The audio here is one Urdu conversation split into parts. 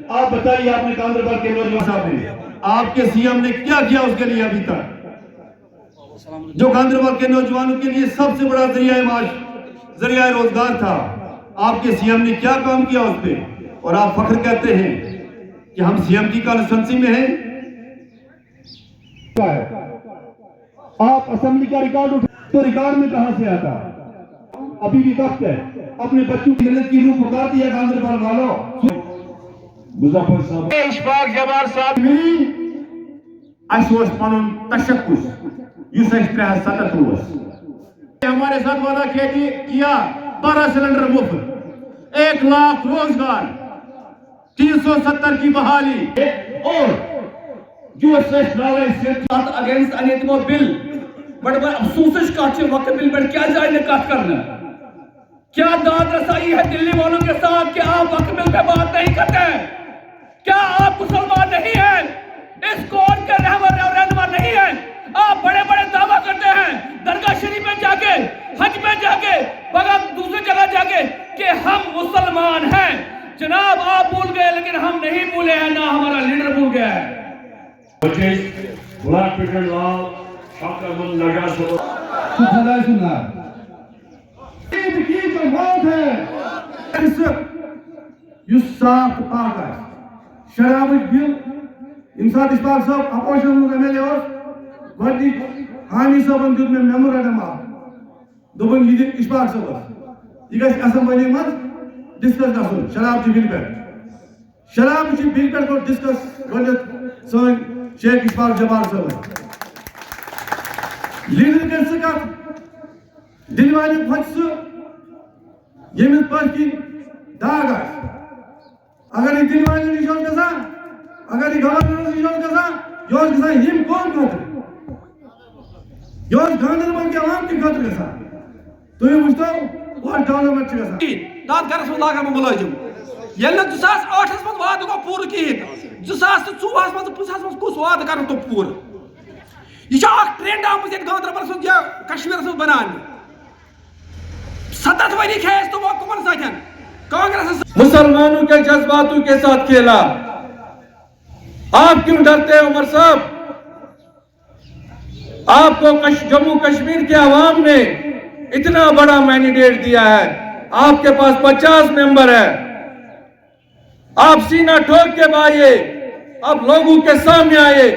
آپ بتائیے آپ نے گاندربل کے نوجوان صاحب نے آپ کے سی ایم نے کیا کیا اس کے لیے ابھی تک؟ جو گاندربل کے نوجوانوں کے لیے سب سے بڑا ذریعہ معاش ذریعہ روزگار تھا، آپ کے سی ایم نے کیا کام کیا اس پہ؟ اور آپ فخر کہتے ہیں کہ ہم سی ایم کی کانسٹیٹوئنسی میں ہیں۔ آپ اسمبلی کا ریکارڈ اٹھا تو ریکارڈ میں کہاں سے آتا؟ ابھی بھی وقت ہے، اپنے بچوں کی ملت کی روح پکار دیا گاندربل والوں۔ مظفر صاحب اشفاق جبار صاحب اس اوس پنن تشخص یس اس 377 ہمارے ساتھ وعدہ کیا 12 سلنڈر مفت، 1 لاکھ روزگار، 370 کی بحالی، اور جو اگینسٹ انیتمو بل بڑا افسوسش کات وقت بل پر کیا جائے نکات کرنا؟ کیا داد رسائی ہے دلی والوں کے ساتھ کہ آپ وقت بل پہ بات نہیں کرتے ہیں؟ کیا آپ مسلمان نہیں ہیں؟ اس قوم کے رہبر اور رہنما نہیں ہیں؟ آپ بڑے بڑے دعویٰ کرتے ہیں درگاہ شریف میں جا کے، حج میں جا کے، مگر دوسری جگہ جا کے کہ ہم مسلمان ہیں۔ جناب آپ بھول گئے لیکن ہم نہیں بھولے ہیں، نہ ہمارا لیڈر بھول گیا ہے۔ بلاک پیٹر لال شاکر من لگا سو خدا سنا عید کی جو موت ہے اس صاف پاک ہے شرابچ بل یم سات اشفاق صاحب اپوزیشن ایم ایل اے گۄڈنِچ حامی صٲبن دیُت مےٚ میمورنڈم اکھ دوٚپُن یہِ دِ اشفاق صٲبس یہِ گژھِ اسمبلی منٛز ڈسکس گژھُن شرابچہِ بِلہِ پٮ۪ٹھ شرابچہِ بِلہِ پٮ۪ٹھ کوٚر ڈسکس گۄڈنٮ۪تھ سٲنۍ شیخ اشفاق جبار صٲبن لیڈر کر سکت دل والے کھوج سہ یمس پتھ کن داغ اگر یہ دل والے نش گژھان اگر یہ گورنر نش گژھان یہ گژھان یم قوم خاطر یہ گاندربل کے عوام کے خاطر گژھان تھی وچھو وہ ڈیولپمنٹ گژھان تات گرس من لاگان ملازم یل 2008 من وعدہ گو پور کہین 2024 من 25 من کس وعدہ کر تو پور یہ ٹرینڈ آمت یہ گاندربل من یا کشمیر من بنان 7 وری کھیس تو وہ کمن ساتھ کانگریس مسلمانوں کے جذباتوں کے ساتھ کھیلا۔ آپ کیوں ڈرتے ہیں عمر صاحب؟ آپ کو جموں کشمیر کے عوام نے اتنا بڑا مینڈیٹ دیا ہے، آپ کے پاس 50 ممبر ہے، آپ سینہ ٹھوک کے بھائیے، آپ لوگوں کے سامنے آئے،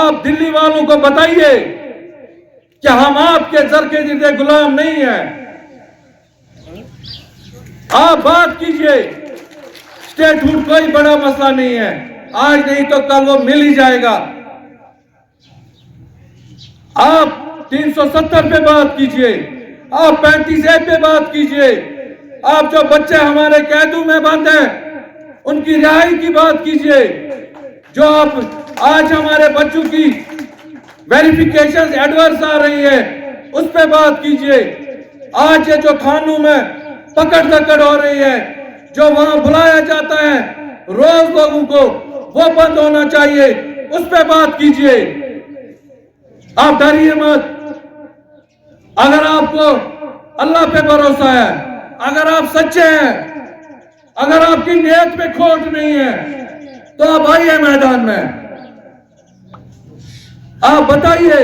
آپ دلی والوں کو بتائیے کہ ہم آپ کے زر کے جردے غلام نہیں ہیں۔ آپ بات کیجئے، اسٹیٹ ہوڈ کوئی بڑا مسئلہ نہیں ہے، آج نہیں تو کل وہ مل ہی جائے گا۔ آپ 370 پہ بات کیجئے، آپ 35A پہ بات کیجئے، آپ جو بچے ہمارے قیدوں میں بند ہیں ان کی رہائی کی بات کیجئے، جو آپ آج ہمارے بچوں کی ویریفیکیشن ایڈورس آ رہی ہے اس پہ بات کیجئے، آج یہ جو کھانوں میں پکڑ دکڑ ہو رہی ہے، جو وہاں بلایا جاتا ہے روز لوگوں کو، وہ بند ہونا چاہیے، اس پہ بات کیجئے۔ آپ ڈریے مت، اگر آپ کو اللہ پہ بھروسہ ہے، اگر آپ سچے ہیں، اگر آپ کی نیت پہ کھوٹ نہیں ہے تو آپ آئیے میدان میں، آپ بتائیے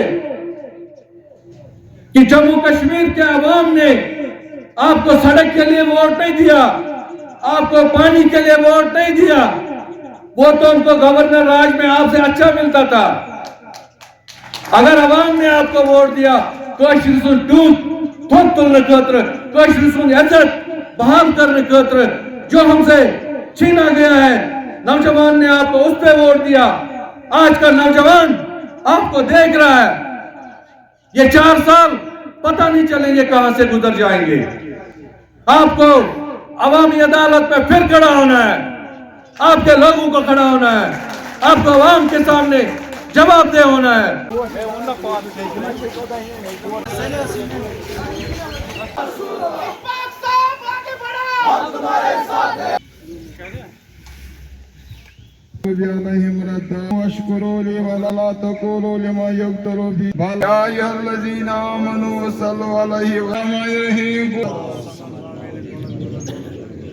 کہ جموں کشمیر کے عوام نے آپ کو سڑک کے لیے ووٹ نہیں دیا، آپ کو پانی کے لیے ووٹ نہیں دیا، وہ تو ان کو گورنر راج میں آپ سے اچھا ملتا تھا۔ اگر عوام نے آپ کو ووٹ دیا کاشر سن ٹوٹ تھوک تلنے خاطر، کاشر سن عزت بحال کرنے خاطر، جو ہم سے چھینا گیا ہے، نوجوان نے آپ کو اس پہ ووٹ دیا۔ آج کا نوجوان آپ کو دیکھ رہا ہے، یہ 4 سال پتہ نہیں چلیں گے کہاں سے گزر جائیں گے۔ آپ کو عوامی عدالت پہ پھر کھڑا ہونا ہے، آپ کے لوگوں کو کھڑا ہونا ہے، آپ کو عوام کے سامنے جواب دہ ہونا ہے۔ واشكروا لي ولا تقولوا لما يقتل في يا ايها الذين امنوا صلوا عليه وسلم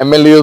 MLA